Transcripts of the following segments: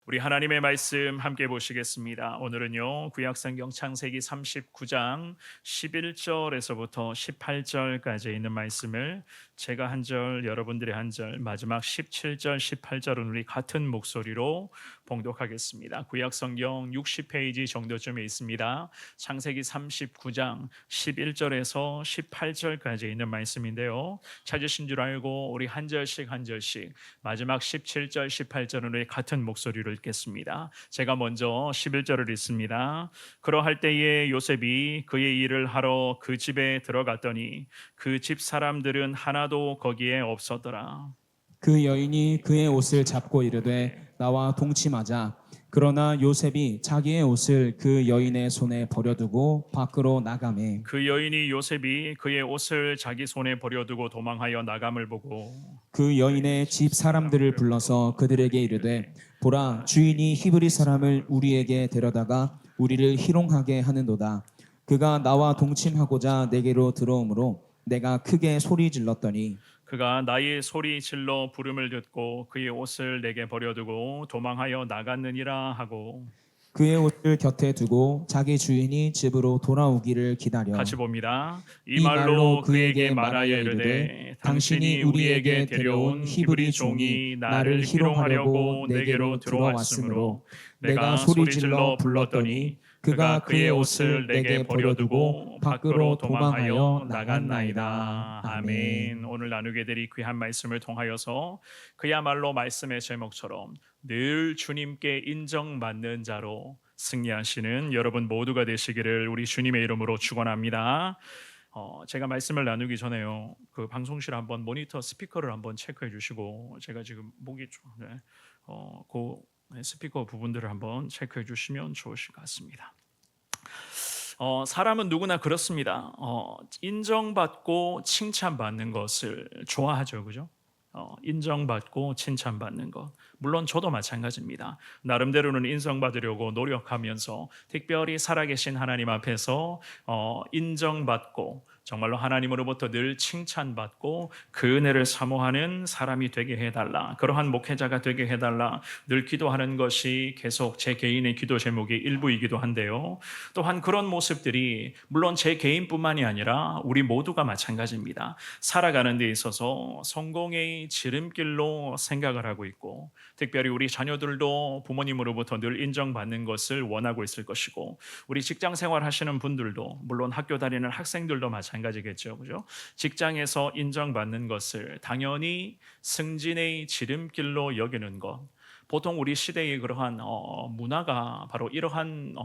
우리 하나님의 말씀 함께 보시겠습니다. 오늘은요, 구약성경 창세기 39장 11절에서부터 18절까지 있는 말씀을 제가 한 절, 여러분들이 한 절, 마지막 17절, 18절은 우리 같은 목소리로 봉독하겠습니다. 구약성경 60페이지 정도쯤에 있습니다. 창세기 39장 11절에서 18절까지 있는 말씀인데요. 찾으신 줄 알고 우리 한 절씩 한 절씩 마지막 17절, 18절은 우리 같은 목소리로 읽겠습니다. 제가 먼저 11절을 읽습니다. 그러할 때에 요셉이 그의 일을 하러 그 집에 들어갔더니 그 집 사람들은 하나도 거기에 없었더라. 그 여인이 그의 옷을 잡고 이르되 나와 동침하자. 그러나 요셉이 자기의 옷을 그 여인의 손에 버려두고 밖으로 나가매. 그 여인이 요셉이 그의 옷을 자기 손에 버려두고 도망하여 나감을 보고 그 여인의 집 사람들을 불러서 그들에게 이르되 보라, 주인이 히브리 사람을 우리에게 데려다가 우리를 희롱하게 하는도다. 그가 나와 동침하고자 내게로 들어오므로 내가 크게 소리 질렀더니 그가 나의 소리 질러 부름을 듣고 그의 옷을 내게 버려두고 도망하여 나갔느니라 하고. 그의 옷을 곁에 두고 자기 주인이 집으로 돌아오기를 기다려 같이 봅니다. 이 이 말로 말로 그에게 그에게 말하여 말하여 이르되 이르되 당신이 우리에게 데려온 히브리 종이 나를 희롱하려고 내게로 들어왔으므로 내가 소리질러 불렀더니 그가 그의 옷을 내게 버려두고 밖으로 도망하여 나갔나이다. 아멘. 오늘 나누게 될 이 귀한 말씀을 통하여서 그야말로 말씀의 제목처럼 늘 주님께 인정받는 자로 승리하시는 여러분 모두가 되시기를 우리 주님의 이름으로 축원합니다. 제가 말씀을 나누기 전에요, 그 방송실 한번 모니터 스피커를 한번 체크해 주시고, 제가 지금 목이 좀 그 스피커 부분들을 한번 체크해 주시면 좋으실 것 같습니다. 사람은 누구나 그렇습니다. 인정받고 칭찬받는 것을 좋아하죠, 그죠? 인정받고 칭찬받는 것. 물론 저도 마찬가지입니다. 나름대로는 인정받으려고 노력하면서 특별히 살아계신 하나님 앞에서 인정받고 정말로 하나님으로부터 늘 칭찬받고 그 은혜를 사모하는 사람이 되게 해달라, 그러한 목회자가 되게 해달라 늘 기도하는 것이 계속 제 개인의 기도 제목의 일부이기도 한데요. 또한 그런 모습들이 물론 제 개인뿐만이 아니라 우리 모두가 마찬가지입니다. 살아가는 데 있어서 성공의 지름길로 생각을 하고 있고, 특별히 우리 자녀들도 부모님으로부터 늘 인정받는 것을 원하고 있을 것이고, 우리 직장 생활 하시는 분들도, 물론 학교 다니는 학생들도 마찬가지겠죠, 그죠? 직장에서 인정받는 것을 당연히 승진의 지름길로 여기는 것, 보통 우리 시대의 그러한 문화가 바로 이러한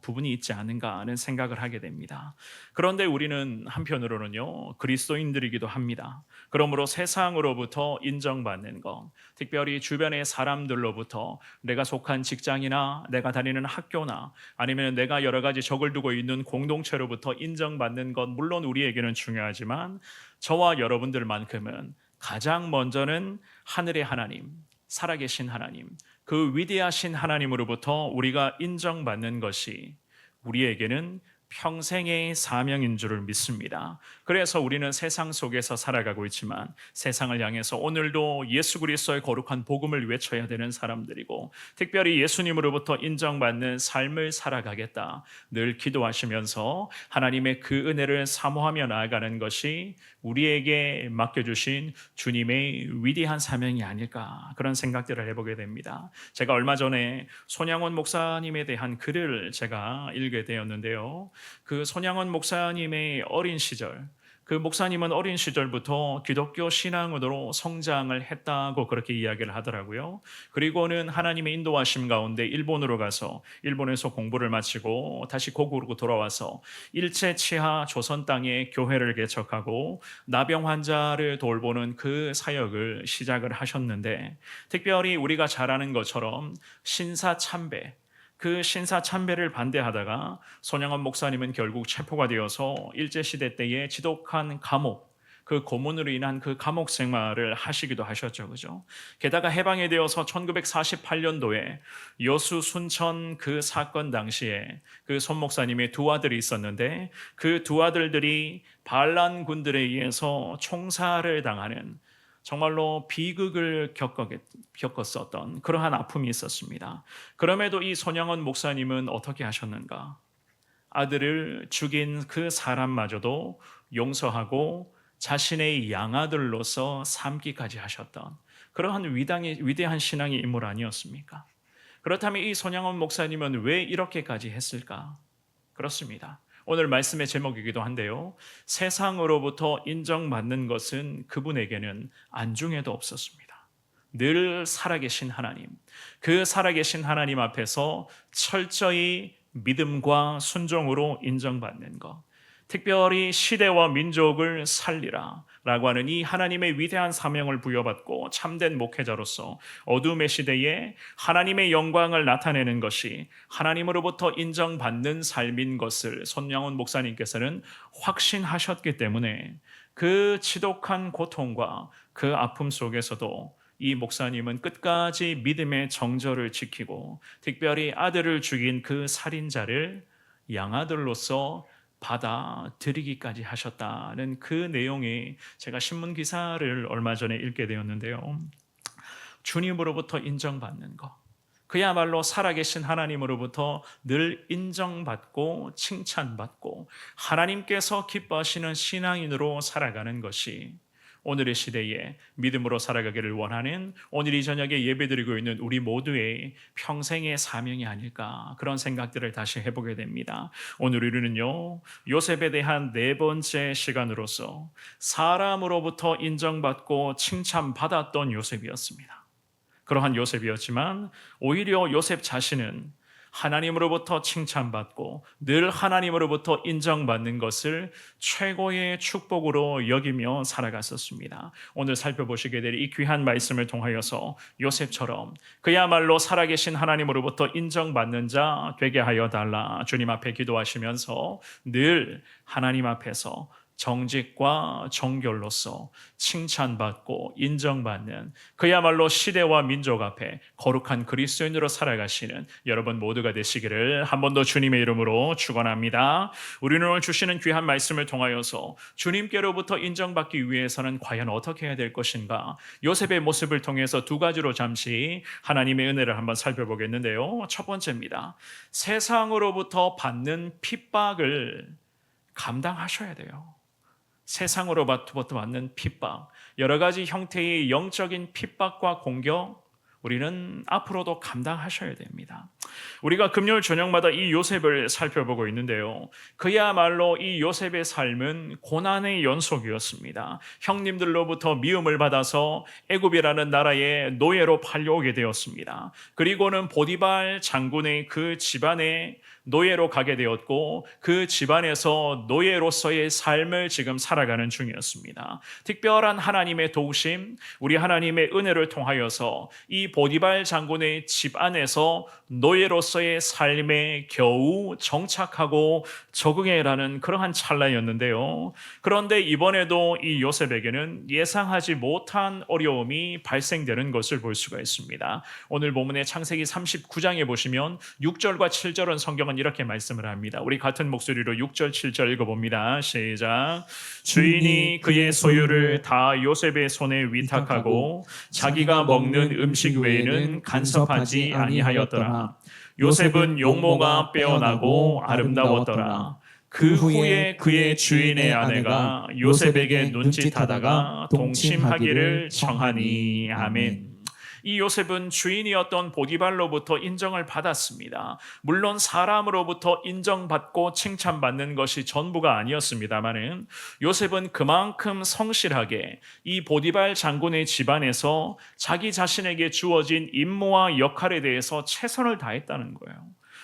부분이 있지 않은가 하는 생각을 하게 됩니다. 그런데 우리는 한편으로는요, 그리스도인들이기도 합니다. 그러므로 세상으로부터 인정받는 것, 특별히 주변의 사람들로부터 내가 속한 직장이나 내가 다니는 학교나 아니면 내가 여러 가지 적을 두고 있는 공동체로부터 인정받는 것, 물론 우리에게는 중요하지만 저와 여러분들만큼은 가장 먼저는 하늘의 하나님, 살아계신 하나님, 그 위대하신 하나님으로부터 우리가 인정받는 것이 우리에게는 평생의 사명인 줄을 믿습니다. 그래서 우리는 세상 속에서 살아가고 있지만 세상을 향해서 오늘도 예수 그리스도의 거룩한 복음을 외쳐야 되는 사람들이고, 특별히 예수님으로부터 인정받는 삶을 살아가겠다 늘 기도하시면서 하나님의 그 은혜를 사모하며 나아가는 것이 우리에게 맡겨주신 주님의 위대한 사명이 아닐까, 그런 생각들을 해보게 됩니다. 제가 얼마 전에 손양원 목사님에 대한 글을 제가 읽게 되었는데요, 그 손양원 목사님의 어린 시절, 그 목사님은 어린 시절부터 기독교 신앙으로 성장을 했다고 그렇게 이야기를 하더라고요. 그리고는 하나님의 인도하심 가운데 일본으로 가서 일본에서 공부를 마치고 다시 고국으로 돌아와서 일제치하 조선 땅에 교회를 개척하고 나병 환자를 돌보는 그 사역을 시작을 하셨는데, 특별히 우리가 잘 아는 것처럼 신사참배, 그 신사참배를 반대하다가 손양원 목사님은 결국 체포가 되어서 일제시대 때의 지독한 감옥, 그 고문으로 인한 그 감옥 생활을 하시기도 하셨죠, 그죠? 게다가 해방이 되어서 1948년도에 여수 순천 그 사건 당시에 그 손 목사님의 두 아들이 있었는데, 그 두 아들들이 반란군들에 의해서 총살을 당하는, 정말로 비극을 겪었었던 그러한 아픔이 있었습니다. 그럼에도 이 손양원 목사님은 어떻게 하셨는가? 아들을 죽인 그 사람마저도 용서하고 자신의 양아들로서 삼기까지 하셨던 그러한 위대한 신앙의 인물 아니었습니까? 그렇다면 이 손양원 목사님은 왜 이렇게까지 했을까? 그렇습니다. 오늘 말씀의 제목이기도 한데요. 세상으로부터 인정받는 것은 그분에게는 안중에도 없었습니다. 늘 살아계신 하나님, 그 살아계신 하나님 앞에서 철저히 믿음과 순종으로 인정받는 것, 특별히 시대와 민족을 살리라 라고 하는 이 하나님의 위대한 사명을 부여받고 참된 목회자로서 어둠의 시대에 하나님의 영광을 나타내는 것이 하나님으로부터 인정받는 삶인 것을 손양원 목사님께서는 확신하셨기 때문에 그 지독한 고통과 그 아픔 속에서도 이 목사님은 끝까지 믿음의 정절을 지키고 특별히 아들을 죽인 그 살인자를 양아들로서 받아들이기까지 하셨다는 그 내용이 제가 신문 기사를 얼마 전에 읽게 되었는데요. 주님으로부터 인정받는 것, 그야말로 살아계신 하나님으로부터 늘 인정받고 칭찬받고 하나님께서 기뻐하시는 신앙인으로 살아가는 것이 오늘의 시대에 믿음으로 살아가기를 원하는 오늘 이 저녁에 예배드리고 있는 우리 모두의 평생의 사명이 아닐까, 그런 생각들을 다시 해보게 됩니다. 오늘 우리는요, 요셉에 대한 네 번째 시간으로서 사람으로부터 인정받고 칭찬받았던 요셉이었습니다. 그러한 요셉이었지만 오히려 요셉 자신은 하나님으로부터 칭찬받고 늘 하나님으로부터 인정받는 것을 최고의 축복으로 여기며 살아갔었습니다. 오늘 살펴보시게 될 이 귀한 말씀을 통하여서 요셉처럼 그야말로 살아계신 하나님으로부터 인정받는 자 되게 하여 달라 주님 앞에 기도하시면서 늘 하나님 앞에서 정직과 정결로서 칭찬받고 인정받는 그야말로 시대와 민족 앞에 거룩한 그리스도인으로 살아가시는 여러분 모두가 되시기를 한 번 더 주님의 이름으로 축원합니다. 우리는 오늘 주시는 귀한 말씀을 통하여서 주님께로부터 인정받기 위해서는 과연 어떻게 해야 될 것인가? 요셉의 모습을 통해서 두 가지로 잠시 하나님의 은혜를 한번 살펴보겠는데요. 첫 번째입니다. 세상으로부터 받는 핍박을 감당하셔야 돼요. 세상으로부터 받는 핍박, 여러 가지 형태의 영적인 핍박과 공격, 우리는 앞으로도 감당하셔야 됩니다. 우리가 금요일 저녁마다 이 요셉을 살펴보고 있는데요. 그야말로 이 요셉의 삶은 고난의 연속이었습니다. 형님들로부터 미움을 받아서 애굽이라는 나라의 노예로 팔려오게 되었습니다. 그리고는 보디발 장군의 그 집안에 노예로 가게 되었고 그 집안에서 노예로서의 삶을 지금 살아가는 중이었습니다. 특별한 하나님의 도우심, 우리 하나님의 은혜를 통하여서 이 보디발 장군의 집안에서 노예로서의 삶에 겨우 정착하고 적응해라는 그러한 찰나였는데요. 그런데 이번에도 이 요셉에게는 예상하지 못한 어려움이 발생되는 것을 볼 수가 있습니다. 오늘 본문의 창세기 39장에 보시면 6절과 7절은 성경은 이렇게 말씀을 합니다. 우리 같은 목소리로 6절 7절 읽어봅니다. 시작. 주인이 그의 소유를 다 요셉의 손에 위탁하고 자기가 먹는 음식 외에는 간섭하지 아니하였더라. 요셉은 용모가 빼어나고 아름다웠더라. 그 후에 그의 주인의 아내가 요셉에게 눈짓하다가 동침하기를 청하니. 아멘. 이 요셉은 주인이었던 보디발로부터 인정을 받았습니다. 물론 사람으로부터 인정받고 칭찬받는 것이 전부가 아니었습니다만은 요셉은 그만큼 성실하게 이 보디발 장군의 집안에서 자기 자신에게 주어진 임무와 역할에 대해서 최선을 다했다는 거예요.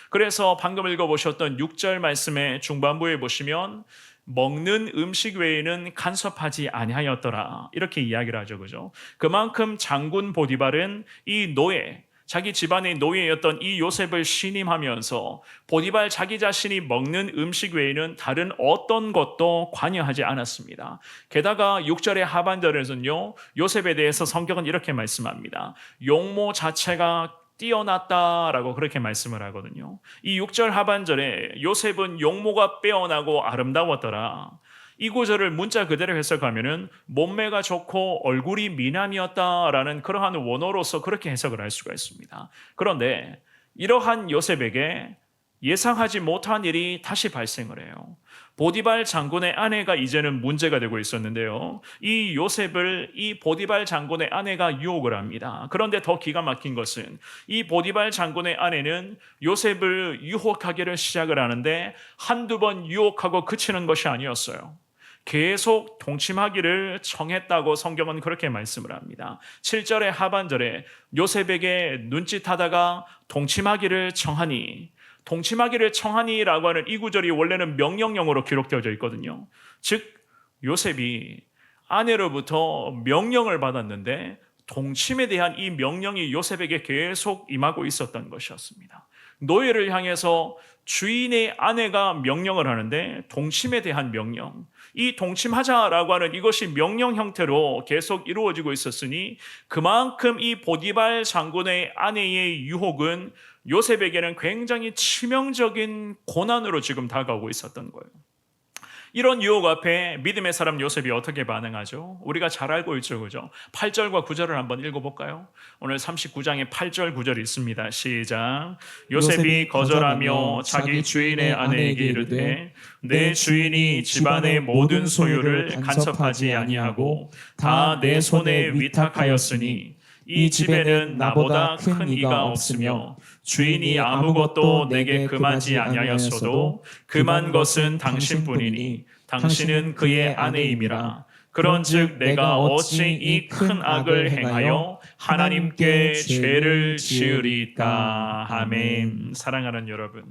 그래서 방금 읽어보셨던 6절 말씀의 중반부에 보시면 먹는 음식 외에는 간섭하지 아니하였더라, 이렇게 이야기를 하죠. 그죠? 그만큼 장군 보디발은 이 노예, 자기 집안의 노예였던 이 요셉을 신임하면서 보디발 자기 자신이 먹는 음식 외에는 다른 어떤 것도 관여하지 않았습니다. 게다가 6절의 하반절에서는요, 요셉에 대해서 성경은 이렇게 말씀합니다. 용모 자체가 뛰어났다라고 그렇게 말씀을 하거든요. 이 6절 하반절에 요셉은 용모가 빼어나고 아름다웠더라. 이 구절을 문자 그대로 해석하면은 몸매가 좋고 얼굴이 미남이었다라는 그러한 원어로서 그렇게 해석을 할 수가 있습니다. 그런데 이러한 요셉에게 예상하지 못한 일이 다시 발생을 해요. 보디발 장군의 아내가 이제는 문제가 되고 있었는데요. 이 요셉을 이 보디발 장군의 아내가 유혹을 합니다. 그런데 더 기가 막힌 것은 이 보디발 장군의 아내는 요셉을 유혹하기를 시작을 하는데 한두 번 유혹하고 그치는 것이 아니었어요. 계속 동침하기를 청했다고 성경은 그렇게 말씀을 합니다. 7절의 하반절에 요셉에게 눈짓하다가 동침하기를 청하니, 동침하기를 청하니라고 하는 이 구절이 원래는 명령형으로 기록되어져 있거든요. 즉 요셉이 아내로부터 명령을 받았는데 동침에 대한 이 명령이 요셉에게 계속 임하고 있었던 것이었습니다. 노예를 향해서 주인의 아내가 명령을 하는데 동침에 대한 명령, 이 동침하자라고 하는 이것이 명령 형태로 계속 이루어지고 있었으니 그만큼 이 보디발 장군의 아내의 유혹은 요셉에게는 굉장히 치명적인 고난으로 지금 다가오고 있었던 거예요. 이런 유혹 앞에 믿음의 사람 요셉이 어떻게 반응하죠? 우리가 잘 알고 있죠, 그죠? 8절과 9절을 한번 읽어볼까요? 오늘 39장에 8절 9절이 있습니다. 시작. 요셉이 거절하며 자기 주인의 아내에게 이르되 내 주인이 집안의 모든 소유를 간섭하지 아니하고 다 내 손에 위탁하였으니 이 집에는 나보다 큰 이가 없으며 주인이 아무것도 내게 금하지 아니하였어도 금한 것은 당신뿐이니 당신은 그의 아내임이라. 그런즉 내가 어찌 이 큰 악을 행하여 하나님께 죄를 지으리까. 아멘. 사랑하는 여러분,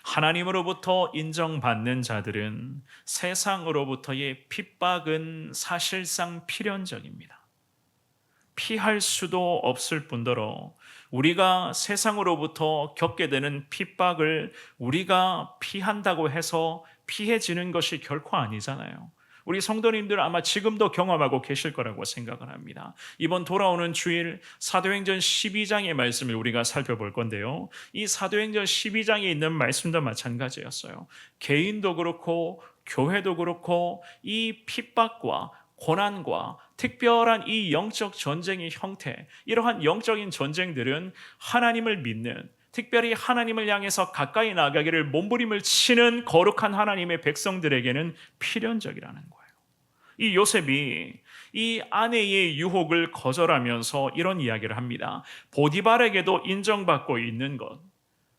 하나님으로부터 인정받는 자들은 세상으로부터의 핍박은 사실상 필연적입니다. 피할 수도 없을 뿐더러 우리가 세상으로부터 겪게 되는 핍박을 우리가 피한다고 해서 피해지는 것이 결코 아니잖아요. 우리 성도님들 아마 지금도 경험하고 계실 거라고 생각을 합니다. 이번 돌아오는 주일 사도행전 12장의 말씀을 우리가 살펴볼 건데요. 이 사도행전 12장에 있는 말씀도 마찬가지였어요. 개인도 그렇고 교회도 그렇고 이 핍박과 고난과 특별한 이 영적 전쟁의 형태, 이러한 영적인 전쟁들은 하나님을 믿는, 특별히 하나님을 향해서 가까이 나가기를 몸부림을 치는 거룩한 하나님의 백성들에게는 필연적이라는 거예요. 이 요셉이 이 아내의 유혹을 거절하면서 이런 이야기를 합니다. 보디발에게도 인정받고 있는 것,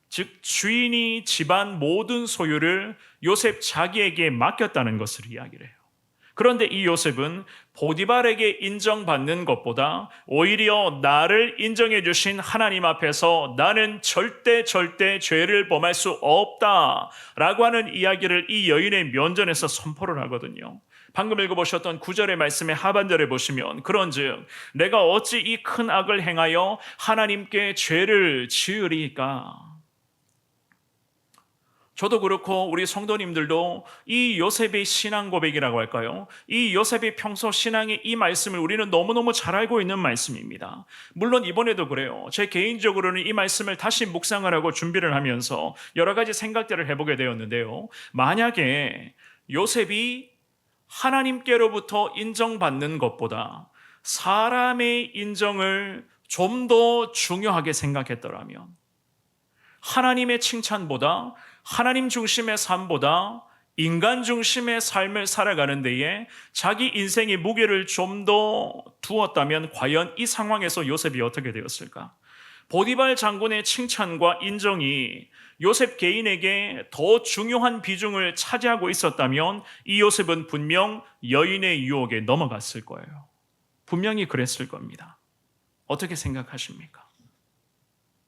즉 주인이 집안 모든 소유를 요셉 자기에게 맡겼다는 것을 이야기를 해요. 그런데 이 요셉은 보디발에게 인정받는 것보다 오히려 나를 인정해 주신 하나님 앞에서 나는 절대 죄를 범할 수 없다라고 하는 이야기를 이 여인의 면전에서 선포를 하거든요. 방금 읽어보셨던 9절의 말씀의 하반절에 보시면 그런즉 내가 어찌 이 큰 악을 행하여 하나님께 죄를 지으리까. 저도 그렇고 우리 성도님들도 이 요셉의 신앙 고백이라고 할까요? 이 요셉의 평소 신앙의 이 말씀을 우리는 너무너무 잘 알고 있는 말씀입니다. 물론 이번에도 그래요. 제 개인적으로는 이 말씀을 다시 묵상을 하고 준비를 하면서 여러 가지 생각들을 해보게 되었는데요. 만약에 요셉이 하나님께로부터 인정받는 것보다 사람의 인정을 좀 더 중요하게 생각했더라면, 하나님의 칭찬보다 하나님 중심의 삶보다 인간 중심의 삶을 살아가는 데에 자기 인생의 무게를 좀 더 두었다면 과연 이 상황에서 요셉이 어떻게 되었을까? 보디발 장군의 칭찬과 인정이 요셉 개인에게 더 중요한 비중을 차지하고 있었다면 이 요셉은 분명 여인의 유혹에 넘어갔을 거예요. 분명히 그랬을 겁니다. 어떻게 생각하십니까?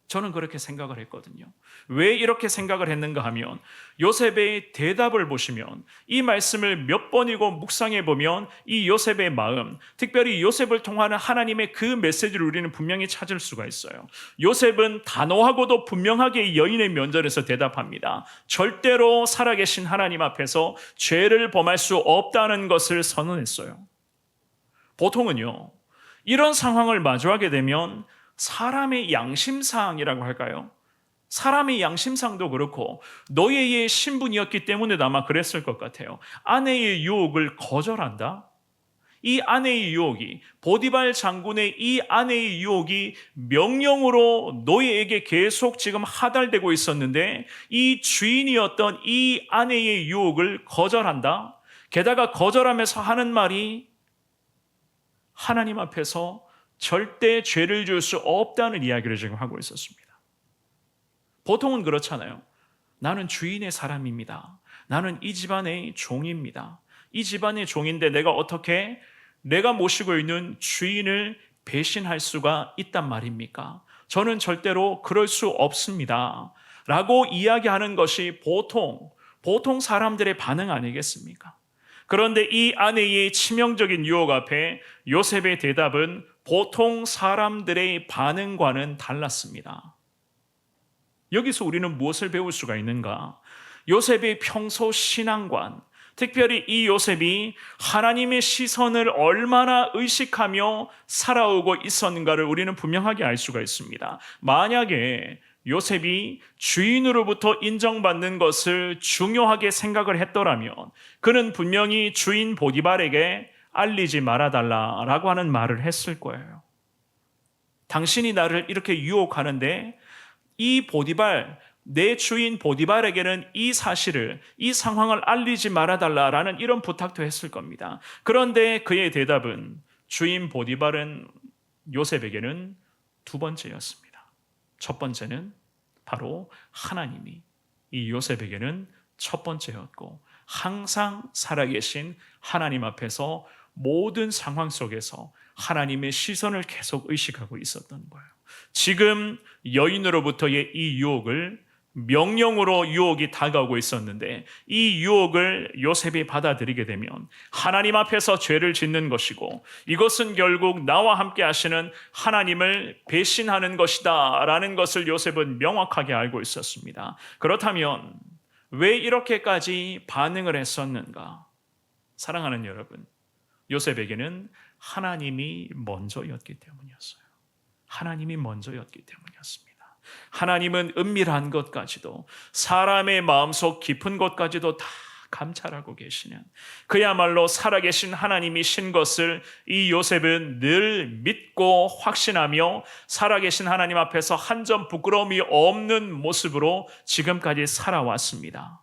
저는 그렇게 생각을 했거든요. 왜 이렇게 생각을 했는가 하면 요셉의 대답을 보시면, 이 말씀을 몇 번이고 묵상해 보면 이 요셉의 마음, 특별히 요셉을 통하는 하나님의 그 메시지를 우리는 분명히 찾을 수가 있어요. 요셉은 단호하고도 분명하게 여인의 면전에서 대답합니다. 절대로 살아계신 하나님 앞에서 죄를 범할 수 없다는 것을 선언했어요. 보통은요, 이런 상황을 마주하게 되면 사람의 양심사항이라고 할까요? 사람의 양심상도 그렇고 노예의 신분이었기 때문에 아마 그랬을 것 같아요. 아내의 유혹을 거절한다? 이 아내의 유혹이, 보디발 장군의 이 아내의 유혹이 명령으로 노예에게 계속 지금 하달되고 있었는데 이 주인이었던 이 아내의 유혹을 거절한다? 게다가 거절하면서 하는 말이 하나님 앞에서 절대 죄를 지을 수 없다는 이야기를 지금 하고 있었습니다. 보통은 그렇잖아요. 나는 주인의 사람입니다. 나는 이 집안의 종입니다. 이 집안의 종인데 내가 어떻게 내가 모시고 있는 주인을 배신할 수가 있단 말입니까? 저는 절대로 그럴 수 없습니다. 라고 이야기하는 것이 보통 사람들의 반응 아니겠습니까? 그런데 이 아내의 치명적인 유혹 앞에 요셉의 대답은 보통 사람들의 반응과는 달랐습니다. 여기서 우리는 무엇을 배울 수가 있는가? 요셉의 평소 신앙관, 특별히 이 요셉이 하나님의 시선을 얼마나 의식하며 살아오고 있었는가를 우리는 분명하게 알 수가 있습니다. 만약에 요셉이 주인으로부터 인정받는 것을 중요하게 생각을 했더라면 그는 분명히 주인 보디발에게 알리지 말아달라라고 하는 말을 했을 거예요. 당신이 나를 이렇게 유혹하는데 이 보디발, 내 주인 보디발에게는 이 사실을, 이 상황을 알리지 말아달라라는 이런 부탁도 했을 겁니다. 그런데 그의 대답은 주인 보디발은 요셉에게는 두 번째였습니다. 첫 번째는 바로 하나님이 이 요셉에게는 첫 번째였고 항상 살아계신 하나님 앞에서 모든 상황 속에서 하나님의 시선을 계속 의식하고 있었던 거예요. 지금 여인으로부터의 이 유혹을 명령으로 유혹이 다가오고 있었는데 이 유혹을 요셉이 받아들이게 되면 하나님 앞에서 죄를 짓는 것이고 이것은 결국 나와 함께 하시는 하나님을 배신하는 것이다 라는 것을 요셉은 명확하게 알고 있었습니다. 그렇다면 왜 이렇게까지 반응을 했었는가? 사랑하는 여러분, 요셉에게는 하나님이 먼저였기 때문이었어요. 하나님이 먼저였기 때문이었습니다. 하나님은 은밀한 것까지도 사람의 마음속 깊은 것까지도 다 감찰하고 계시는 그야말로 살아계신 하나님이신 것을 이 요셉은 늘 믿고 확신하며 살아계신 하나님 앞에서 한 점 부끄러움이 없는 모습으로 지금까지 살아왔습니다.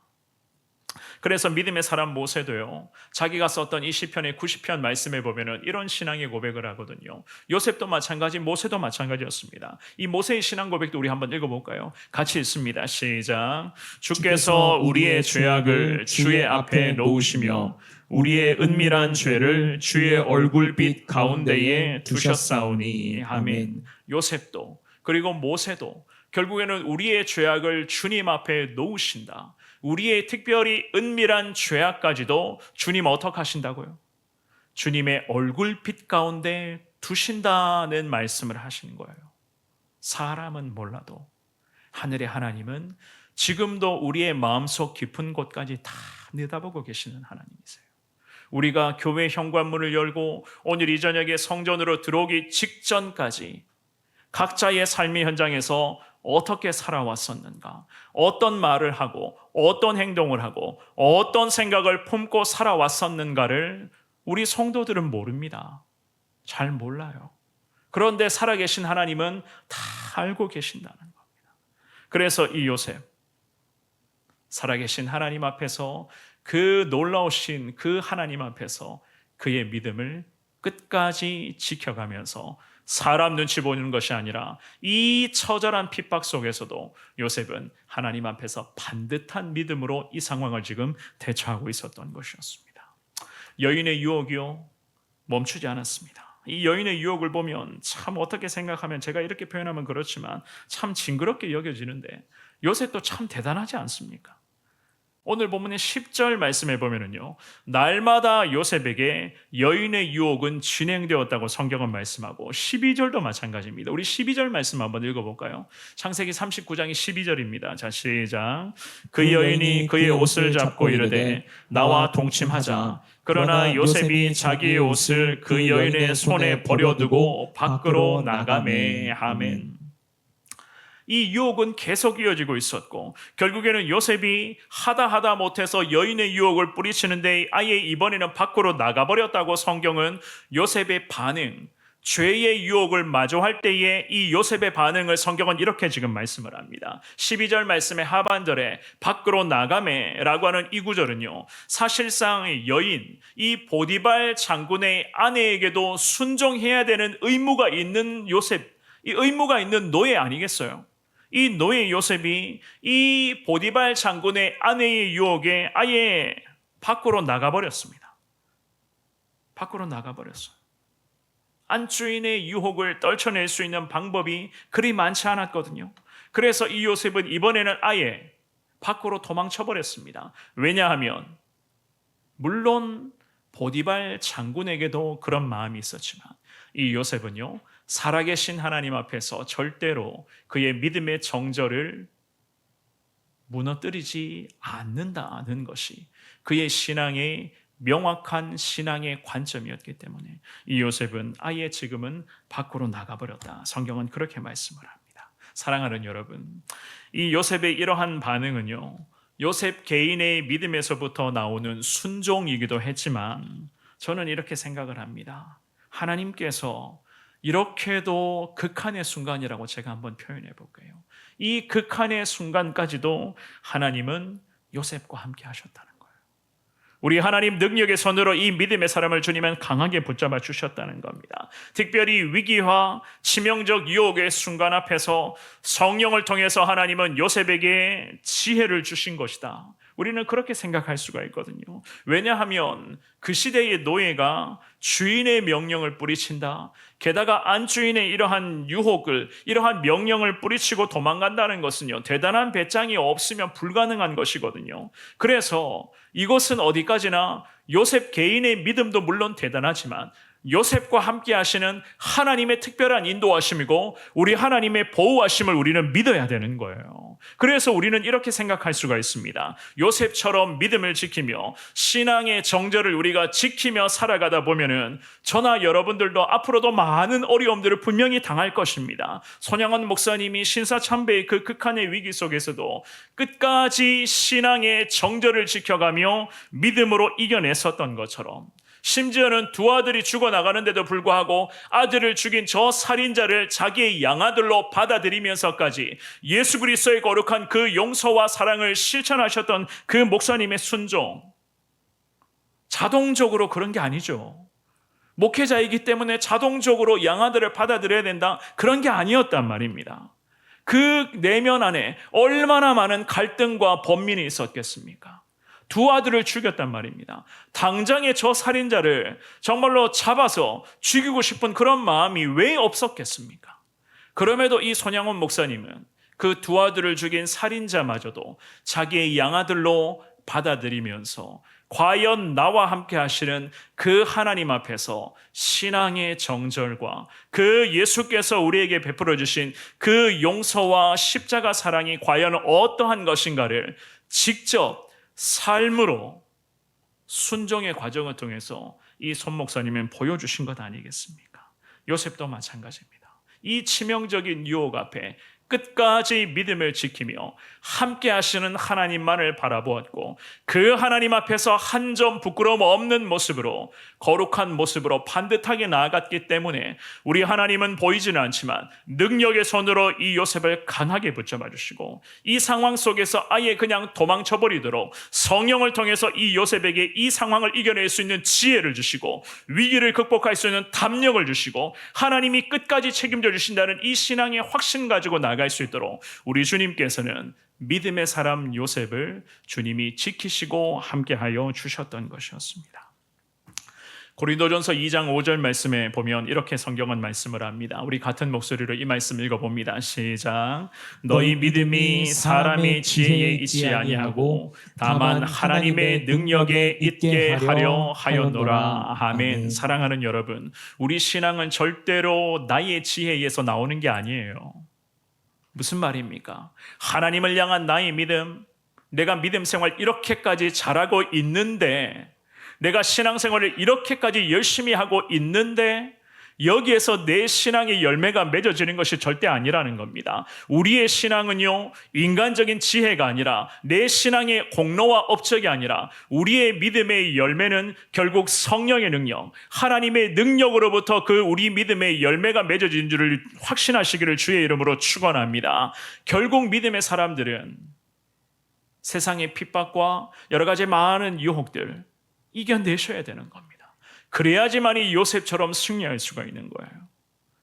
그래서 믿음의 사람 모세도요, 자기가 썼던 이 시편의 90편 말씀에 보면은 이런 신앙의 고백을 하거든요. 요셉도 마찬가지, 모세도 마찬가지였습니다. 이 모세의 신앙 고백도 우리 한번 읽어볼까요? 같이 읽습니다. 시작. 주께서 우리의 죄악을 주의 앞에 놓으시며 우리의 은밀한 죄를 주의 얼굴빛 가운데에 두셨사오니. 아멘. 요셉도 그리고 모세도 결국에는 우리의 죄악을 주님 앞에 놓으신다. 우리의 특별히 은밀한 죄악까지도 주님 어떻게 하신다고요? 주님의 얼굴빛 가운데 두신다는 말씀을 하시는 거예요. 사람은 몰라도 하늘의 하나님은 지금도 우리의 마음속 깊은 곳까지 다 내다보고 계시는 하나님이세요. 우리가 교회 현관문을 열고 오늘 이 저녁에 성전으로 들어오기 직전까지 각자의 삶의 현장에서 어떻게 살아왔었는가, 어떤 말을 하고 어떤 행동을 하고 어떤 생각을 품고 살아왔었는가를 우리 성도들은 모릅니다. 잘 몰라요. 그런데 살아계신 하나님은 다 알고 계신다는 겁니다. 그래서 이 요셉, 살아계신 하나님 앞에서 그 놀라우신 그 하나님 앞에서 그의 믿음을 끝까지 지켜가면서 사람 눈치 보는 것이 아니라 이 처절한 핍박 속에서도 요셉은 하나님 앞에서 반듯한 믿음으로 이 상황을 지금 대처하고 있었던 것이었습니다. 여인의 유혹이요, 멈추지 않았습니다. 이 여인의 유혹을 보면 참 어떻게 생각하면 제가 이렇게 표현하면 그렇지만 참 징그럽게 여겨지는데 요셉도 참 대단하지 않습니까? 오늘 본문의 10절 말씀에 보면은요, 날마다 요셉에게 여인의 유혹은 진행되었다고 성경은 말씀하고 12절도 마찬가지입니다. 우리 12절 말씀 한번 읽어볼까요? 창세기 39장이 12절입니다. 자, 시작. 그 여인이 그의 옷을 잡고 이르되 나와 동침하자. 그러나 요셉이 자기의 옷을 그 여인의 손에 버려두고 밖으로 나가매. 아멘. 이 유혹은 계속 이어지고 있었고 결국에는 요셉이 하다 못해서 여인의 유혹을 뿌리치는데 아예 이번에는 밖으로 나가버렸다고 성경은 요셉의 반응, 죄의 유혹을 마주할 때에 이 요셉의 반응을 성경은 이렇게 지금 말씀을 합니다. 12절 말씀의 하반절에 밖으로 나가매라고 하는 이 구절은요, 사실상 여인, 이 보디발 장군의 아내에게도 순종해야 되는 의무가 있는 요셉, 이 의무가 있는 노예 아니겠어요? 이 노예 요셉이 이 보디발 장군의 아내의 유혹에 아예 밖으로 나가버렸습니다. 밖으로 나가버렸어요. 안주인의 유혹을 떨쳐낼 수 있는 방법이 그리 많지 않았거든요. 그래서 이 요셉은 이번에는 아예 밖으로 도망쳐버렸습니다. 왜냐하면 물론 보디발 장군에게도 그런 마음이 있었지만 이 요셉은요, 살아계신 하나님 앞에서 절대로 그의 믿음의 정절을 무너뜨리지 않는다는 것이 그의 신앙의 명확한 신앙의 관점이었기 때문에 이 요셉은 아예 지금은 밖으로 나가버렸다. 성경은 그렇게 말씀을 합니다. 사랑하는 여러분, 이 요셉의 이러한 반응은요, 요셉 개인의 믿음에서부터 나오는 순종이기도 했지만 저는 이렇게 생각을 합니다. 하나님께서 이렇게도 극한의 순간이라고 제가 한번 표현해 볼게요. 이 극한의 순간까지도 하나님은 요셉과 함께 하셨다는 거예요. 우리 하나님 능력의 손으로 이 믿음의 사람을 주님은 강하게 붙잡아 주셨다는 겁니다. 특별히 위기와 치명적 유혹의 순간 앞에서 성령을 통해서 하나님은 요셉에게 지혜를 주신 것이다. 우리는 그렇게 생각할 수가 있거든요. 왜냐하면 그 시대의 노예가 주인의 명령을 뿌리친다. 게다가 안주인의 이러한 유혹을, 이러한 명령을 뿌리치고 도망간다는 것은요, 대단한 배짱이 없으면 불가능한 것이거든요. 그래서 이것은 어디까지나 요셉 개인의 믿음도 물론 대단하지만 요셉과 함께 하시는 하나님의 특별한 인도하심이고 우리 하나님의 보호하심을 우리는 믿어야 되는 거예요. 그래서 우리는 이렇게 생각할 수가 있습니다. 요셉처럼 믿음을 지키며 신앙의 정절을 우리가 지키며 살아가다 보면은 저나 여러분들도 앞으로도 많은 어려움들을 분명히 당할 것입니다. 손양원 목사님이 신사참배의 그 극한의 위기 속에서도 끝까지 신앙의 정절을 지켜가며 믿음으로 이겨냈었던 것처럼 심지어는 두 아들이 죽어나가는데도 불구하고 아들을 죽인 저 살인자를 자기의 양아들로 받아들이면서까지 예수 그리스도의 거룩한 그 용서와 사랑을 실천하셨던 그 목사님의 순종, 자동적으로 그런 게 아니죠. 목회자이기 때문에 자동적으로 양아들을 받아들여야 된다, 그런 게 아니었단 말입니다. 그 내면 안에 얼마나 많은 갈등과 번민이 있었겠습니까? 두 아들을 죽였단 말입니다. 당장에 저 살인자를 정말로 잡아서 죽이고 싶은 그런 마음이 왜 없었겠습니까? 그럼에도 이 손양원 목사님은 그 두 아들을 죽인 살인자마저도 자기의 양아들로 받아들이면서 과연 나와 함께 하시는 그 하나님 앞에서 신앙의 정절과 그 예수께서 우리에게 베풀어 주신 그 용서와 십자가 사랑이 과연 어떠한 것인가를 직접 삶으로 순종의 과정을 통해서 이 손 목사님은 보여주신 것 아니겠습니까? 요셉도 마찬가지입니다. 이 치명적인 유혹 앞에 끝까지 믿음을 지키며 함께 하시는 하나님만을 바라보았고 그 하나님 앞에서 한 점 부끄러움 없는 모습으로 거룩한 모습으로 반듯하게 나아갔기 때문에 우리 하나님은 보이지는 않지만 능력의 손으로 이 요셉을 강하게 붙잡아 주시고 이 상황 속에서 아예 그냥 도망쳐버리도록 성령을 통해서 이 요셉에게 이 상황을 이겨낼 수 있는 지혜를 주시고 위기를 극복할 수 있는 담력을 주시고 하나님이 끝까지 책임져 주신다는 이 신앙의 확신 가지고 나갈 수 있도록 우리 주님께서는 믿음의 사람 요셉을 주님이 지키시고 함께하여 주셨던 것이었습니다. 고린도전서 2장 5절 말씀에 보면 이렇게 성경은 말씀을 합니다. 우리 같은 목소리로 이 말씀 읽어봅니다. 시작. 너희 믿음이 사람의 지혜에 있지 아니하고 다만 하나님의 능력에 있게 하려 하였노라. 아멘. 사랑하는 여러분, 우리 신앙은 절대로 나의 지혜에서 나오는 게 아니에요. 무슨 말입니까? 하나님을 향한 나의 믿음, 내가 믿음 생활 이렇게까지 잘하고 있는데, 내가 신앙생활을 이렇게까지 열심히 하고 있는데 여기에서 내 신앙의 열매가 맺어지는 것이 절대 아니라는 겁니다. 우리의 신앙은요, 인간적인 지혜가 아니라 내 신앙의 공로와 업적이 아니라 우리의 믿음의 열매는 결국 성령의 능력, 하나님의 능력으로부터 그 우리 믿음의 열매가 맺어진 줄을 확신하시기를 주의 이름으로 축원합니다. 결국 믿음의 사람들은 세상의 핍박과 여러 가지 많은 유혹들 이겨내셔야 되는 겁니다. 그래야지만이 요셉처럼 승리할 수가 있는 거예요.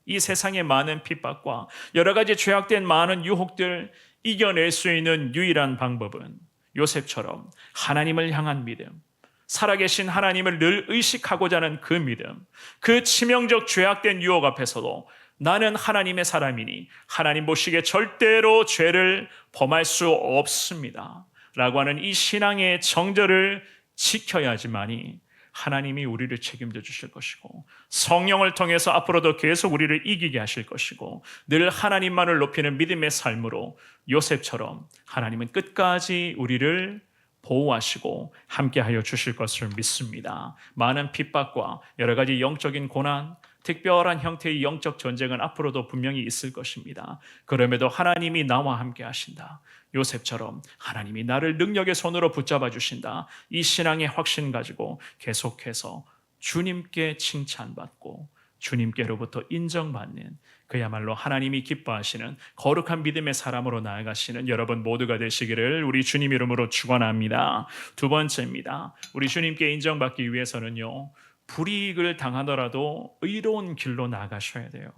이 세상의 많은 핍박과 여러 가지 죄악된 많은 유혹들 이겨낼 수 있는 유일한 방법은 요셉처럼 하나님을 향한 믿음, 살아계신 하나님을 늘 의식하고자 하는 그 믿음, 그 치명적 죄악된 유혹 앞에서도 나는 하나님의 사람이니 하나님 보시기에 절대로 죄를 범할 수 없습니다 라고 하는 이 신앙의 정절을 지켜야지만이 하나님이 우리를 책임져 주실 것이고 성령을 통해서 앞으로도 계속 우리를 이기게 하실 것이고 늘 하나님만을 높이는 믿음의 삶으로 요셉처럼 하나님은 끝까지 우리를 보호하시고 함께하여 주실 것을 믿습니다. 많은 핍박과 여러 가지 영적인 고난, 특별한 형태의 영적 전쟁은 앞으로도 분명히 있을 것입니다. 그럼에도 하나님이 나와 함께 하신다. 요셉처럼 하나님이 나를 능력의 손으로 붙잡아 주신다. 이 신앙의 확신 가지고 계속해서 주님께 칭찬받고 주님께로부터 인정받는 그야말로 하나님이 기뻐하시는 거룩한 믿음의 사람으로 나아가시는 여러분 모두가 되시기를 우리 주님 이름으로 축원합니다. 두 번째입니다. 우리 주님께 인정받기 위해서는요, 불이익을 당하더라도 의로운 길로 나아가셔야 돼요.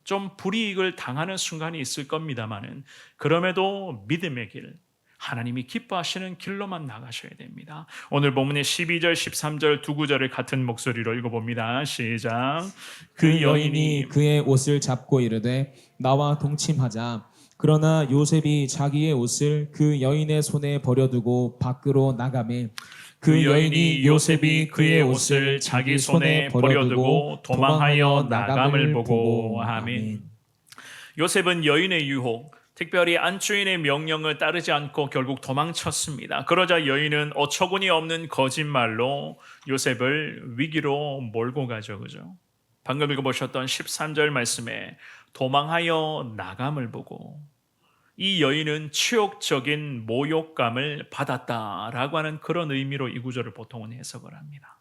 좀 불이익을 당하는 순간이 있을 겁니다만은 그럼에도 믿음의 길, 하나님이 기뻐하시는 길로만 나가셔야 됩니다. 오늘 본문의 12절, 13절 두 구절을 같은 목소리로 읽어봅니다. 시작. 그 여인이 그의 옷을 잡고 이르되 나와 동침하자. 그러나 요셉이 자기의 옷을 그 여인의 손에 버려두고 밖으로 나가매 그 여인이 요셉이 그의 옷을 자기 손에 버려두고 도망하여 나감을 보고. 아멘. 요셉은 여인의 유혹, 특별히 안주인의 명령을 따르지 않고 결국 도망쳤습니다. 그러자 여인은 어처구니 없는 거짓말로 요셉을 위기로 몰고 가죠. 그죠? 방금 읽어보셨던 13절 말씀에 도망하여 나감을 보고 이 여인은 치욕적인 모욕감을 받았다라고 하는 그런 의미로 이 구절을 보통은 해석을 합니다.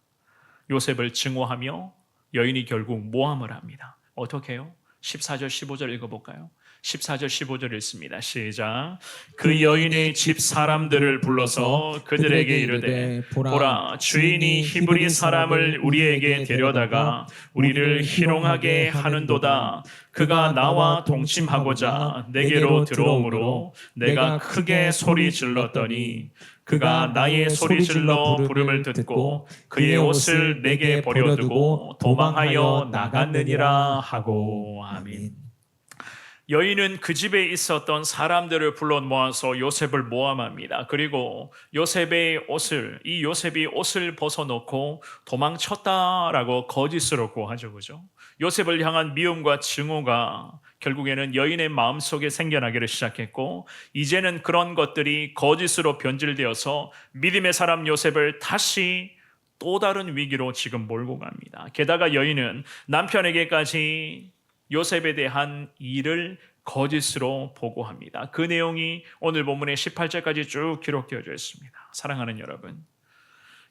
요셉을 증오하며 여인이 결국 모함을 합니다. 어떻게 해요? 14절 15절 읽어볼까요? 14절 15절 읽습니다. 시작. 그 여인의 집 사람들을 불러서 그들에게 이르되 보라, 주인이 히브리 사람을 우리에게 데려다가 우리를 희롱하게 하는도다. 그가 나와 동침하고자 내게로 들어오므로 내가 크게 소리 질렀더니 그가 나의 소리 질러 부름을 듣고 그의 옷을 내게 버려두고 도망하여 나갔느니라 하고. 아멘. 여인은 그 집에 있었던 사람들을 불러 모아서 요셉을 모함합니다. 그리고 요셉이 옷을 벗어놓고 도망쳤다라고 거짓으로 고하죠. 그죠? 요셉을 향한 미움과 증오가 결국에는 여인의 마음속에 생겨나기를 시작했고 이제는 그런 것들이 거짓으로 변질되어서 믿음의 사람 요셉을 다시 또 다른 위기로 지금 몰고 갑니다. 게다가 여인은 남편에게까지 요셉에 대한 일을 거짓으로 보고합니다. 그 내용이 오늘 본문의 18절까지 쭉 기록되어져 있습니다. 사랑하는 여러분,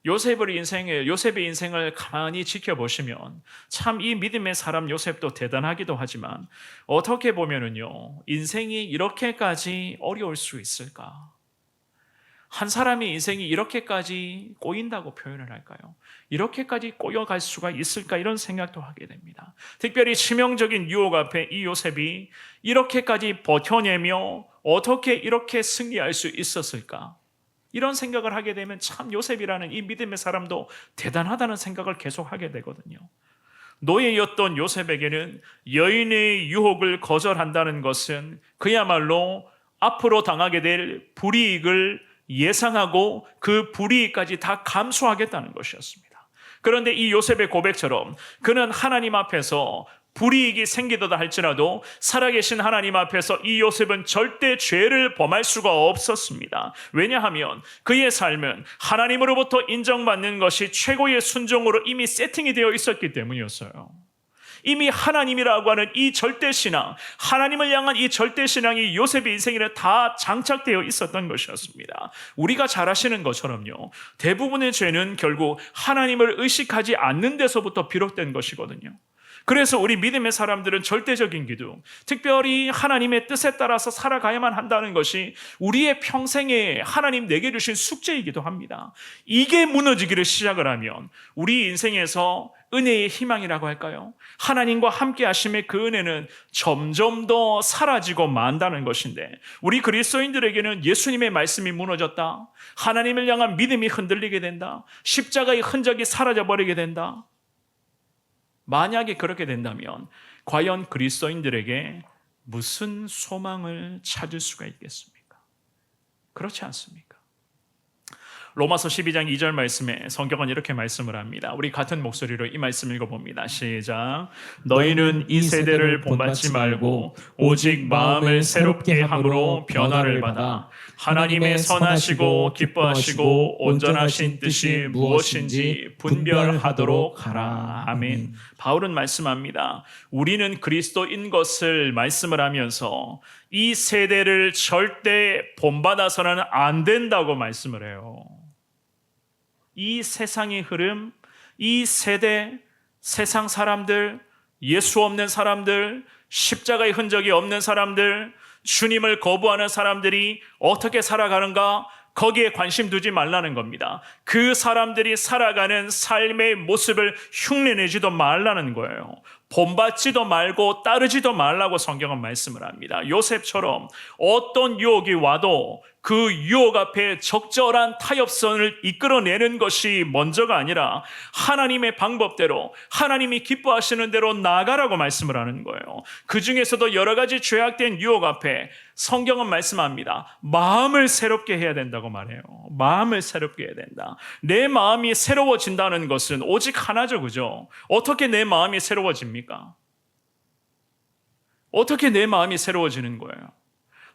요셉의 인생을 가만히 지켜보시면 참 이 믿음의 사람 요셉도 대단하기도 하지만 어떻게 보면은요, 인생이 이렇게까지 어려울 수 있을까? 한 사람의 인생이 이렇게까지 꼬인다고 표현을 할까요? 이렇게까지 꼬여갈 수가 있을까? 이런 생각도 하게 됩니다. 특별히 치명적인 유혹 앞에 이 요셉이 이렇게까지 버텨내며 어떻게 이렇게 승리할 수 있었을까? 이런 생각을 하게 되면 참 요셉이라는 이 믿음의 사람도 대단하다는 생각을 계속 하게 되거든요. 노예였던 요셉에게는 여인의 유혹을 거절한다는 것은 그야말로 앞으로 당하게 될 불이익을 예상하고 그 불이익까지 다 감수하겠다는 것이었습니다. 그런데 이 요셉의 고백처럼 그는 하나님 앞에서 불이익이 생기더라 할지라도 살아계신 하나님 앞에서 이 요셉은 절대 죄를 범할 수가 없었습니다. 왜냐하면 그의 삶은 하나님으로부터 인정받는 것이 최고의 순종으로 이미 세팅이 되어 있었기 때문이었어요. 이미 하나님이라고 하는 이 절대신앙, 하나님을 향한 이 절대신앙이 요셉의 인생에 다 장착되어 있었던 것이었습니다. 우리가 잘 아시는 것처럼요, 대부분의 죄는 결국 하나님을 의식하지 않는 데서부터 비롯된 것이거든요. 그래서 우리 믿음의 사람들은 절대적인 기둥, 특별히 하나님의 뜻에 따라서 살아가야만 한다는 것이 우리의 평생에 하나님 내게 주신 숙제이기도 합니다. 이게 무너지기를 시작을 하면 우리 인생에서 은혜의 희망이라고 할까요? 하나님과 함께 하심의 그 은혜는 점점 더 사라지고 만다는 것인데, 우리 그리스도인들에게는 예수님의 말씀이 무너졌다, 하나님을 향한 믿음이 흔들리게 된다, 십자가의 흔적이 사라져버리게 된다. 만약에 그렇게 된다면 과연 그리스도인들에게 무슨 소망을 찾을 수가 있겠습니까? 그렇지 않습니까? 로마서 12장 2절 말씀에 성경은 이렇게 말씀을 합니다. 우리 같은 목소리로 이 말씀 읽어봅니다. 시작. 너희는 이 세대를 본받지 말고 오직 마음을 새롭게 함으로 변화를 받아 하나님의 선하시고 기뻐하시고 온전하신 뜻이 무엇인지 분별하도록 하라. 아멘. 바울은 말씀합니다. 우리는 그리스도인 것을 말씀을 하면서 이 세대를 절대 본받아서는 안 된다고 말씀을 해요. 이 세상의 흐름, 이 세대, 세상 사람들, 예수 없는 사람들, 십자가의 흔적이 없는 사람들, 주님을 거부하는 사람들이 어떻게 살아가는가, 거기에 관심 두지 말라는 겁니다. 그 사람들이 살아가는 삶의 모습을 흉내내지도 말라는 거예요. 본받지도 말고 따르지도 말라고 성경은 말씀을 합니다. 요셉처럼 어떤 유혹이 와도 그 유혹 앞에 적절한 타협선을 이끌어내는 것이 먼저가 아니라 하나님의 방법대로, 하나님이 기뻐하시는 대로 나아가라고 말씀을 하는 거예요. 그 중에서도 여러 가지 죄악된 유혹 앞에 성경은 말씀합니다. 마음을 새롭게 해야 된다고 말해요. 마음을 새롭게 해야 된다. 내 마음이 새로워진다는 것은 오직 하나죠, 그죠? 어떻게 내 마음이 새로워집니까? 어떻게 내 마음이 새로워지는 거예요?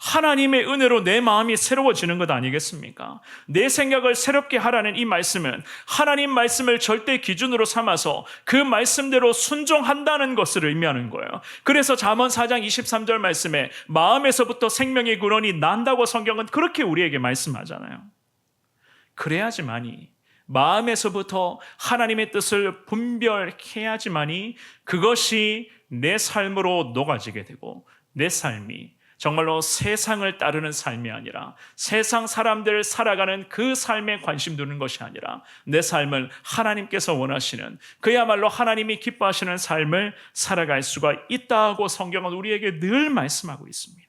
하나님의 은혜로 내 마음이 새로워지는 것 아니겠습니까? 내 생각을 새롭게 하라는 이 말씀은 하나님 말씀을 절대 기준으로 삼아서 그 말씀대로 순종한다는 것을 의미하는 거예요. 그래서 잠언 4장 23절 말씀에 마음에서부터 생명의 근원이 난다고 성경은 그렇게 우리에게 말씀하잖아요. 그래야지만이, 마음에서부터 하나님의 뜻을 분별해야지만이 그것이 내 삶으로 녹아지게 되고, 내 삶이 정말로 세상을 따르는 삶이 아니라, 세상 사람들 살아가는 그 삶에 관심 두는 것이 아니라 내 삶을 하나님께서 원하시는, 그야말로 하나님이 기뻐하시는 삶을 살아갈 수가 있다고 성경은 우리에게 늘 말씀하고 있습니다.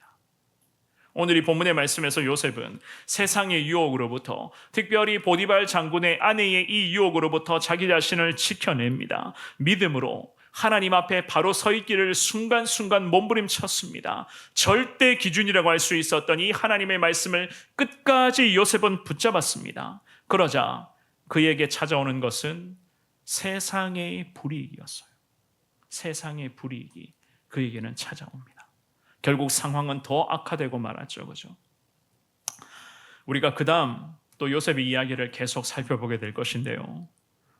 오늘 이 본문의 말씀에서 요셉은 세상의 유혹으로부터, 특별히 보디발 장군의 아내의 이 유혹으로부터 자기 자신을 지켜냅니다. 믿음으로 하나님 앞에 바로 서 있기를 순간순간 몸부림쳤습니다. 절대 기준이라고 할 수 있었던 이 하나님의 말씀을 끝까지 요셉은 붙잡았습니다. 그러자 그에게 찾아오는 것은 세상의 불이익이었어요. 세상의 불이익이 그에게는 찾아옵니다. 결국 상황은 더 악화되고 말았죠, 그죠? 우리가 그 다음 또 요셉의 이야기를 계속 살펴보게 될 것인데요,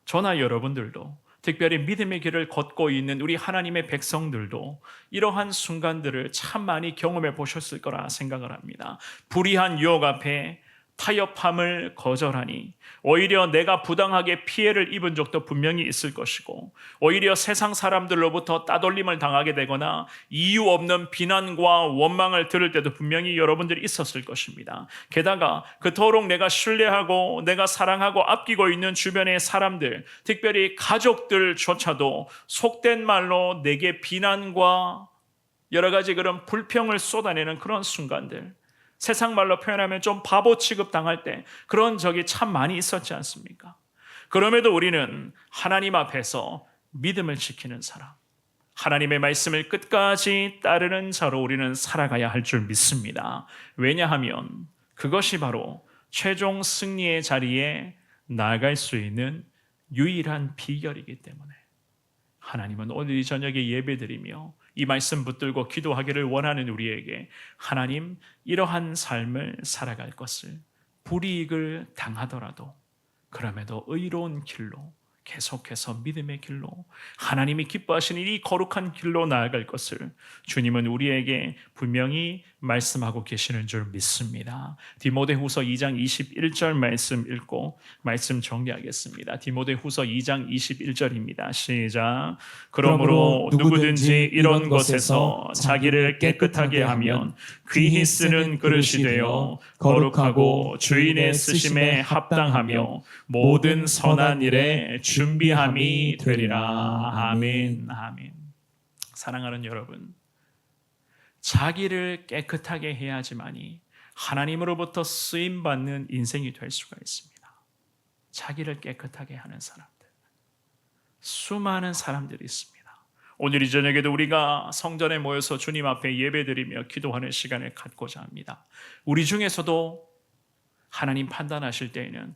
저나 여러분들도, 특별히 믿음의 길을 걷고 있는 우리 하나님의 백성들도 이러한 순간들을 참 많이 경험해 보셨을 거라 생각을 합니다. 불의한 유혹 앞에 타협함을 거절하니 오히려 내가 부당하게 피해를 입은 적도 분명히 있을 것이고, 오히려 세상 사람들로부터 따돌림을 당하게 되거나 이유 없는 비난과 원망을 들을 때도 분명히 여러분들이 있었을 것입니다. 게다가 그토록 내가 신뢰하고 내가 사랑하고 아끼고 있는 주변의 사람들, 특별히 가족들조차도 속된 말로 내게 비난과 여러 가지 그런 불평을 쏟아내는 그런 순간들, 세상 말로 표현하면 좀 바보 취급 당할 때 그런 적이 참 많이 있었지 않습니까? 그럼에도 우리는 하나님 앞에서 믿음을 지키는 사람, 하나님의 말씀을 끝까지 따르는 자로 우리는 살아가야 할 줄 믿습니다. 왜냐하면 그것이 바로 최종 승리의 자리에 나아갈 수 있는 유일한 비결이기 때문에 하나님은 오늘 이 저녁에 예배드리며 이 말씀 붙들고 기도하기를 원하는 우리에게, 하나님, 이러한 삶을 살아갈 것을, 불이익을 당하더라도 그럼에도 의로운 길로 계속해서 믿음의 길로 하나님이 기뻐하시는 이 거룩한 길로 나아갈 것을 주님은 우리에게 분명히 말씀하고 계시는 줄 믿습니다. 디모데후서 2장 21절 말씀 읽고 말씀 정리하겠습니다. 디모데후서 2장 21절입니다. 시작. 그러므로 누구든지 이런 것에서 자기를 깨끗하게 하면 귀히 쓰는 그릇이 되어 거룩하고 주인의 쓰심에 합당하며 모든 선한 일에 준비함이 되리라. 아멘. 아멘. 사랑하는 여러분, 자기를 깨끗하게 해야지만이 하나님으로부터 쓰임 받는 인생이 될 수가 있습니다. 자기를 깨끗하게 하는 사람들, 수많은 사람들이 있습니다. 오늘 이 저녁에도 우리가 성전에 모여서 주님 앞에 예배드리며 기도하는 시간을 갖고자 합니다. 우리 중에서도 하나님 판단하실 때에는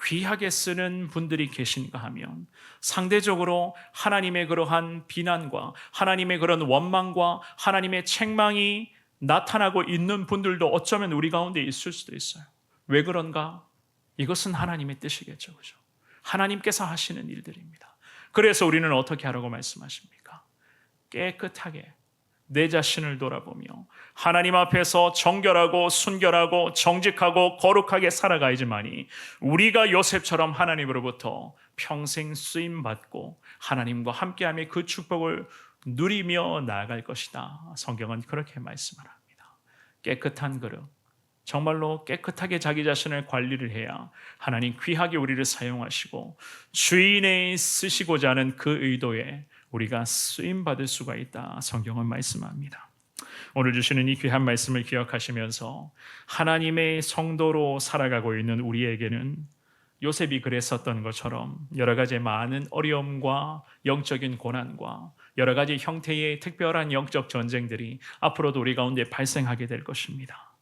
귀하게 쓰는 분들이 계신가 하면 상대적으로 하나님의 그러한 비난과 하나님의 그런 원망과 하나님의 책망이 나타나고 있는 분들도 어쩌면 우리 가운데 있을 수도 있어요. 왜 그런가? 이것은 하나님의 뜻이겠죠, 그죠? 하나님께서 하시는 일들입니다. 그래서 우리는 어떻게 하라고 말씀하십니까? 깨끗하게 내 자신을 돌아보며 하나님 앞에서 정결하고 순결하고 정직하고 거룩하게 살아가야지만이 우리가 요셉처럼 하나님으로부터 평생 쓰임받고 하나님과 함께하며 그 축복을 누리며 나아갈 것이다. 성경은 그렇게 말씀을 합니다. 깨끗한 그릇, 정말로 깨끗하게 자기 자신을 관리를 해야 하나님 귀하게 우리를 사용하시고 주인에 쓰시고자 하는 그 의도에 우리가 쓰임받을 수가 있다. 성경은 말씀합니다. 오늘 주시는 이 귀한 말씀을 기억하시면서 하나님의 성도로 살아가고 있는 우리에게는 요셉이 그랬었던 것처럼 여러 가지 많은 어려움과 영적인 고난과 여러 가지 형태의 특별한 영적 전쟁들이 앞으로도 우리 가운데 발생하게 될 것입니다.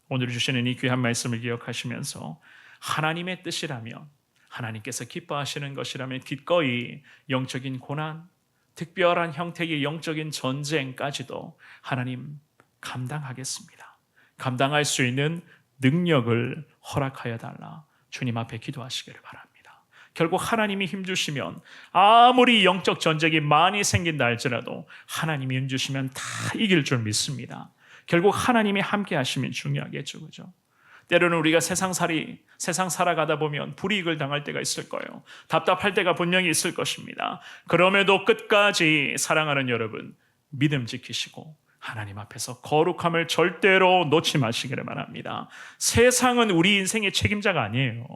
오늘 주시는 이 귀한 말씀을 기억하시면서 하나님의 뜻이라면, 하나님께서 기뻐하시는 것이라면 기꺼이 영적인 고난, 특별한 형태의 영적인 전쟁까지도 하나님 감당하겠습니다. 감당할 수 있는 능력을 허락하여 달라 주님 앞에 기도하시기를 바랍니다. 결국 하나님이 힘주시면 아무리 영적 전쟁이 많이 생긴다 할지라도 하나님이 힘주시면 다 이길 줄 믿습니다. 결국 하나님이 함께 하시면 중요하겠죠, 그죠? 때로는 우리가 세상 살아가다 보면 불이익을 당할 때가 있을 거예요. 답답할 때가 분명히 있을 것입니다. 그럼에도 끝까지 사랑하는 여러분, 믿음 지키시고 하나님 앞에서 거룩함을 절대로 놓지 마시기를 바랍니다. 세상은 우리 인생의 책임자가 아니에요.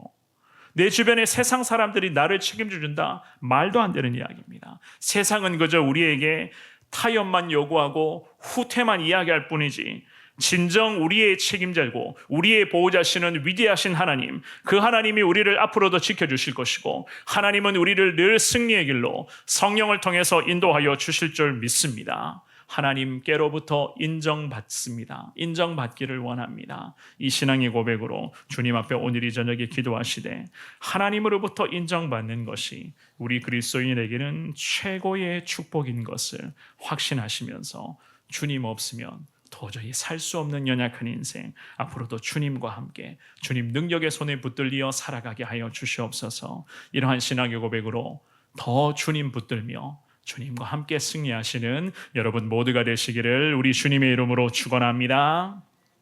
내 주변의 세상 사람들이 나를 책임져 준다? 말도 안 되는 이야기입니다. 세상은 그저 우리에게 타협만 요구하고 후퇴만 이야기할 뿐이지 진정 우리의 책임자고 우리의 보호자시는 위대하신 하나님, 그 하나님이 우리를 앞으로도 지켜주실 것이고 하나님은 우리를 늘 승리의 길로 성령을 통해서 인도하여 주실 줄 믿습니다. 하나님께로부터 인정받습니다. 인정받기를 원합니다. 이 신앙의 고백으로 주님 앞에 오늘 이 저녁에 기도하시되 하나님으로부터 인정받는 것이 우리 그리스도인에게는 최고의 축복인 것을 확신하시면서 주님 없으면 도저히 살 수 없는 연약한 인생, 앞으로도 주님과 함께 주님 능력의 손에 붙들려 살아가게 하여 주시옵소서. 이러한 신앙의 고백으로 더 주님 붙들며 주님과 함께 승리하시는 여러분 모두가 되시기를 우리 주님의 이름으로 축원합니다.